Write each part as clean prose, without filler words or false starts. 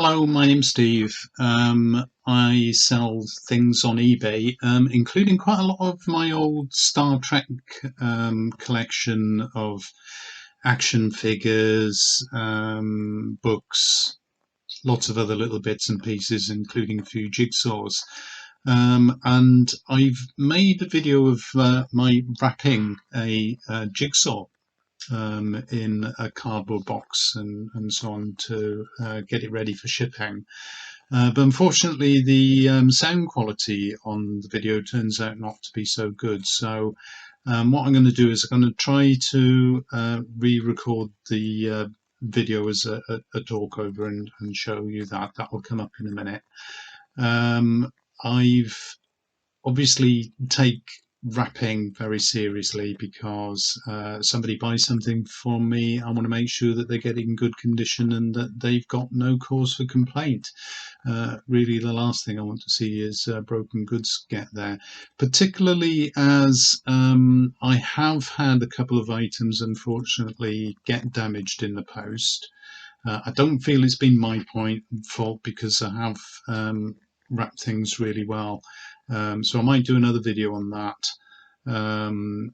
Hello, my name's Steve. I sell things on eBay, including quite a lot of my old Star Trek collection of action figures, books, lots of other little bits and pieces, including a few jigsaws. And I've made a video of my wrapping a jigsaw in a cardboard box and so on to get it ready for shipping. But unfortunately, the sound quality on the video turns out not to be so good. So what I'm going to do is I'm going to try to re-record the video as a talk over and show you that. That will come up in a minute. I've obviously take wrapping very seriously because somebody buys something from me. I want to make sure that they get it in good condition and that they've got no cause for complaint. Really, the last thing I want to see is broken goods get there, particularly as I have had a couple of items unfortunately get damaged in the post. I don't feel it's been my fault because I have wrapped things really well. So I might do another video on that. And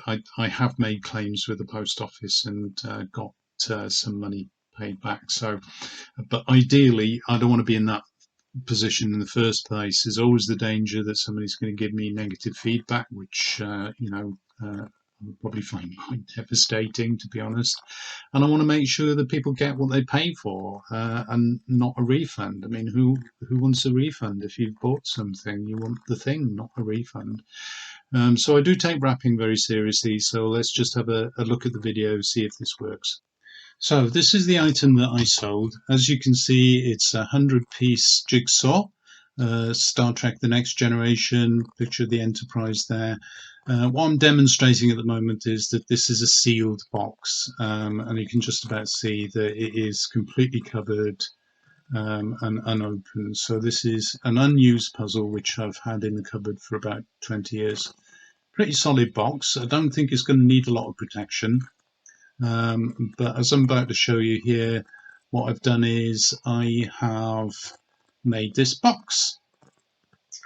I have made claims with the post office and got some money paid back. So, but ideally, I don't want to be in that position in the first place. There's always the danger that somebody's going to give me negative feedback, which I would probably find quite devastating, to be honest. And I want to make sure that people get what they pay for and not a refund. I mean, who wants a refund? If you've bought something, you want the thing, not a refund. So I do take wrapping very seriously. So let's just have a look at the video, see if this works. So this is the item that I sold. As you can see, it's a 100-piece jigsaw. Star Trek The Next Generation, picture of the Enterprise there. What I'm demonstrating at the moment is that this is a sealed box, and you can just about see that it is completely covered and unopened. So this is an unused puzzle which I've had in the cupboard for about 20 years. Pretty solid box. I don't think it's going to need a lot of protection, but as I'm about to show you here, what I've done is I have made this box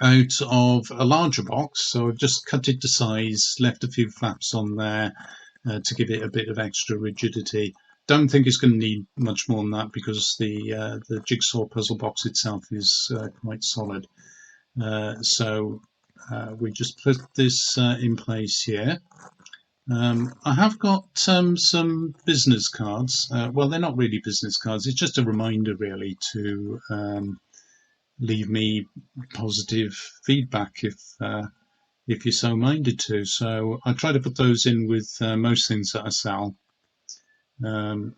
out of a larger box. So I've just cut it to size, left a few flaps on there to give it a bit of extra rigidity. Don't think it's going to need much more than that because the jigsaw puzzle box itself is quite solid. So we just put this in place here. I have got some business cards. Well, they're not really business cards. It's just a reminder, really, to leave me positive feedback if you're so minded to. So I try to put those in with most things that I sell. And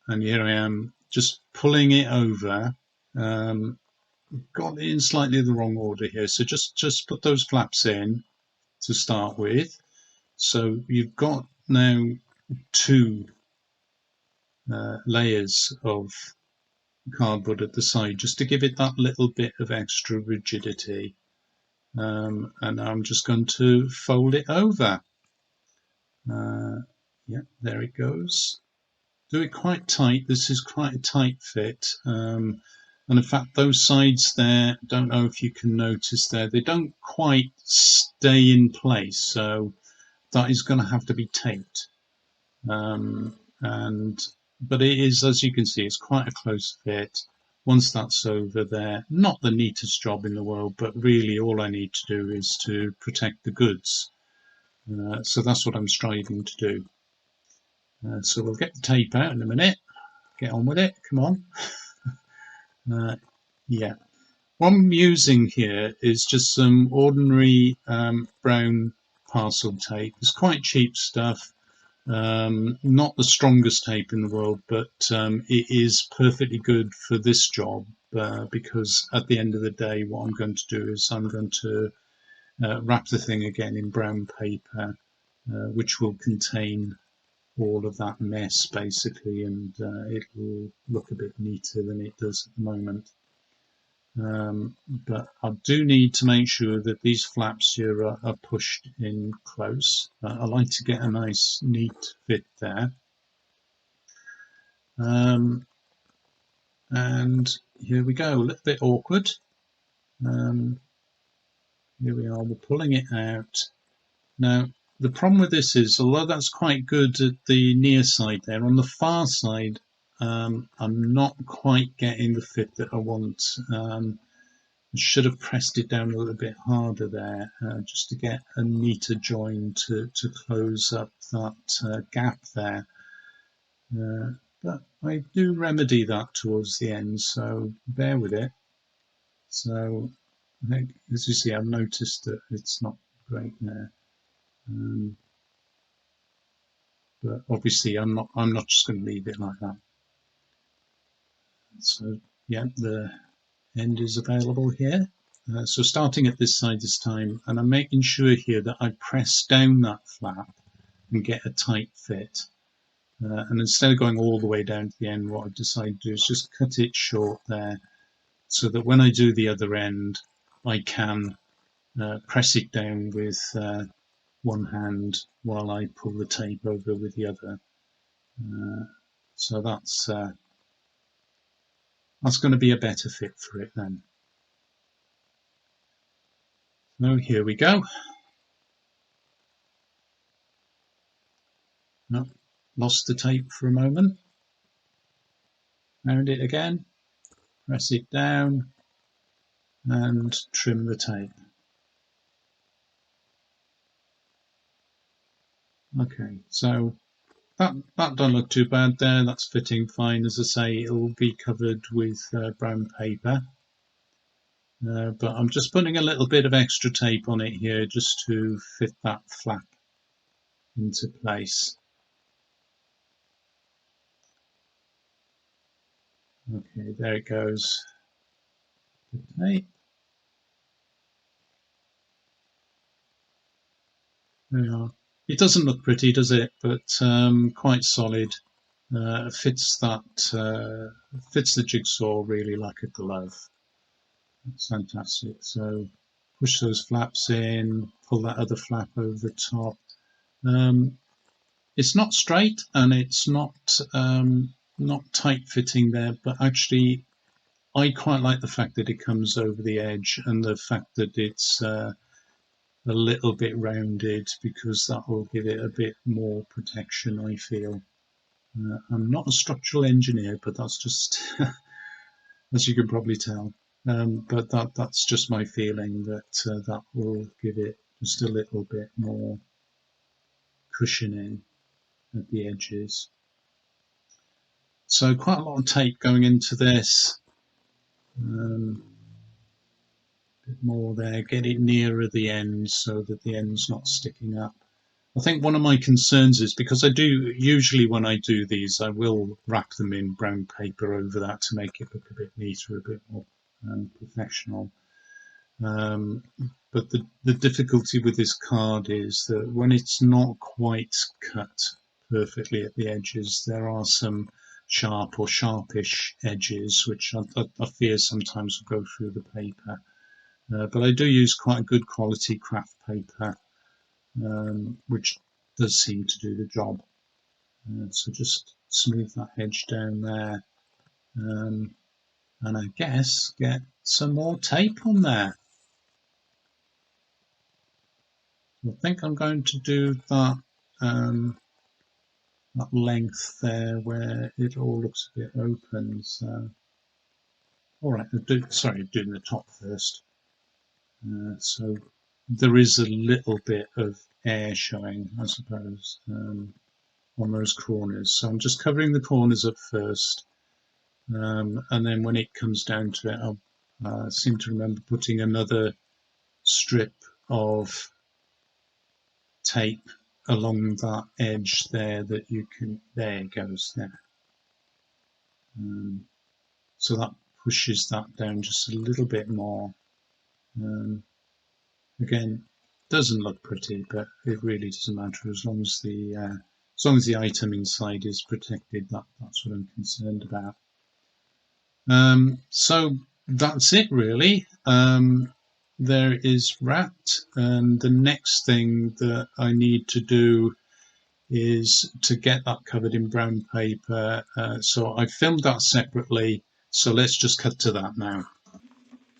here I am just pulling it over. Got it in slightly the wrong order here. So just put those flaps in to start with. So you've got now two layers of cardboard at the side just to give it that little bit of extra rigidity. And I'm just going to fold it over. Yeah, there it goes. Do it quite tight. This is quite a tight fit. And in fact, those sides there, don't know if you can notice there, they don't quite stay in place. So that is going to have to be taped. But it is, as you can see, it's quite a close fit. Once that's over there, not the neatest job in the world, but really all I need to do is to protect the goods. So that's what I'm striving to do. So we'll get the tape out in a minute. Get on with it. Come on. Yeah. What I'm using here is just some ordinary brown parcel tape. It's quite cheap stuff. Not the strongest tape in the world, but it is perfectly good for this job because at the end of the day, what I'm going to do is I'm going to wrap the thing again in brown paper, which will contain all of that mess basically, and it will look a bit neater than it does at the moment. But I do need to make sure that these flaps here are pushed in close. I like to get a nice neat fit there. And here we go, a little bit awkward. Here we are, we're pulling it out. Now, the problem with this is, although that's quite good at the near side there, on the far side, I'm not quite getting the fit that I want. I should have pressed it down a little bit harder there, just to get a neater join to close up that gap there. But I do remedy that towards the end, so bear with it. So I think, as you see, I've noticed that it's not great there. But obviously I'm not just going to leave it like that. So yeah, the end is available here. So starting at this side this time, and I'm making sure here that I press down that flap and get a tight fit. And instead of going all the way down to the end, what I've decided to do is just cut it short there, so that when I do the other end, I can press it down with one hand while I pull the tape over with the other. So that's going to be a better fit for it then. So here we go. No, lost the tape for a moment. Found it again. Press it down and trim the tape. Okay, so that don't look too bad there. That's fitting fine. As I say, it will be covered with brown paper. But I'm just putting a little bit of extra tape on it here just to fit that flap into place. Okay, there it goes. The tape. There we are. It doesn't look pretty, does it? But quite solid. Fits the jigsaw really like a glove. That's fantastic. So push those flaps in, pull that other flap over the top. It's not straight and it's not tight fitting there, but actually I quite like the fact that it comes over the edge and the fact that it's a little bit rounded, because that will give it a bit more protection, I feel. I'm not a structural engineer, but that's just as you can probably tell. But that's just my feeling, that that will give it just a little bit more cushioning at the edges. So quite a lot of tape going into this. A bit more there, get it nearer the end so that the end's not sticking up. I think one of my concerns is, because I do usually when I do these, I will wrap them in brown paper over that to make it look a bit neater, a bit more professional. But the difficulty with this card is that when it's not quite cut perfectly at the edges, there are some sharp or sharpish edges, which I fear sometimes will go through the paper. But I do use quite a good quality craft paper, which does seem to do the job. So just smooth that edge down there, and I guess get some more tape on there. I think I'm going to do that that length there where it all looks a bit open. So, all right, doing the top first. So there is a little bit of air showing, I suppose, on those corners. So I'm just covering the corners up first, and then when it comes down to it, I seem to remember putting another strip of tape along that edge there that you can, there it goes there. So that pushes that down just a little bit more. Again, doesn't look pretty, but it really doesn't matter as long as the item inside is protected. That's what I'm concerned about. So that's it really. There is wrapped, and the next thing that I need to do is to get that covered in brown paper. So I filmed that separately So let's just cut to that now.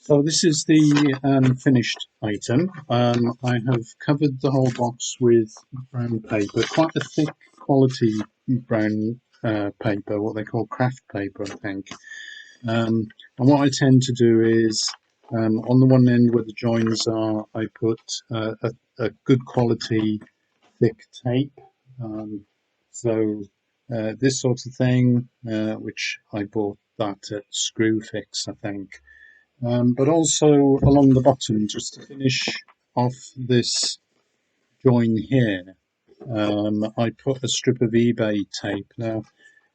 So this is the finished item. I have covered the whole box with brown paper, quite a thick quality brown paper, what they call craft paper, I think. And what I tend to do is, on the one end where the joins are, I put a good quality thick tape. So this sort of thing, which I bought that at Screwfix, I think. But also along the bottom, just to finish off this join here, I put a strip of eBay tape. Now,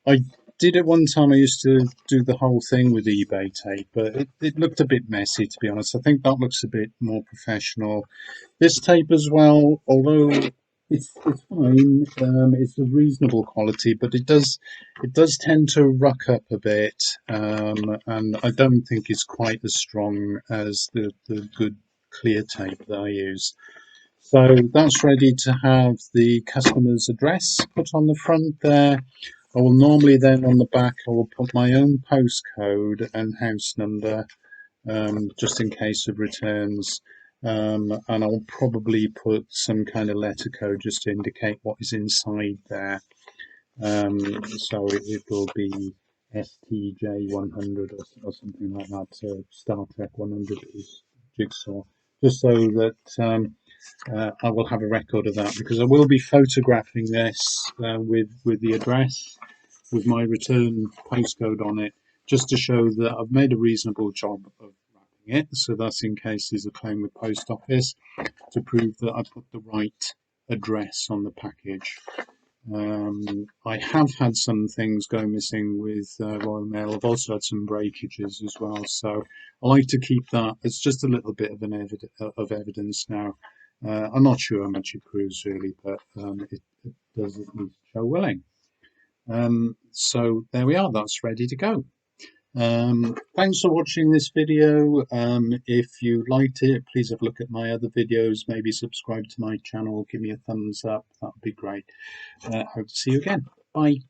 I did it one time. I used to do the whole thing with eBay tape, but it looked a bit messy, to be honest. I think that looks a bit more professional. This tape as well, although it's fine, it's a reasonable quality, but it does tend to ruck up a bit, and I don't think it's quite as strong as the good clear tape that I use. So that's ready to have the customer's address put on the front there. I will normally then on the back I will put my own postcode and house number, just in case of returns, and I'll probably put some kind of letter code just to indicate what is inside there. So it will be STJ100 or something like that, so Star Trek 100 is jigsaw, just so that I will have a record of that, because I will be photographing this with the address, with my return postcode on it, just to show that I've made a reasonable job of wrapping it. So that's in case there's a claim with post office, to prove that I put the right address on the package. I have had some things go missing with Royal Mail. I've also had some breakages as well, so I like to keep that as just a little bit of of evidence now. I'm not sure how much it proves really, but it does at least show willing. So there we are, that's ready to go. Thanks for watching this video. If you liked it, please have a look at my other videos, maybe subscribe to my channel, give me a thumbs up, that would be great. Hope to see you again. Bye.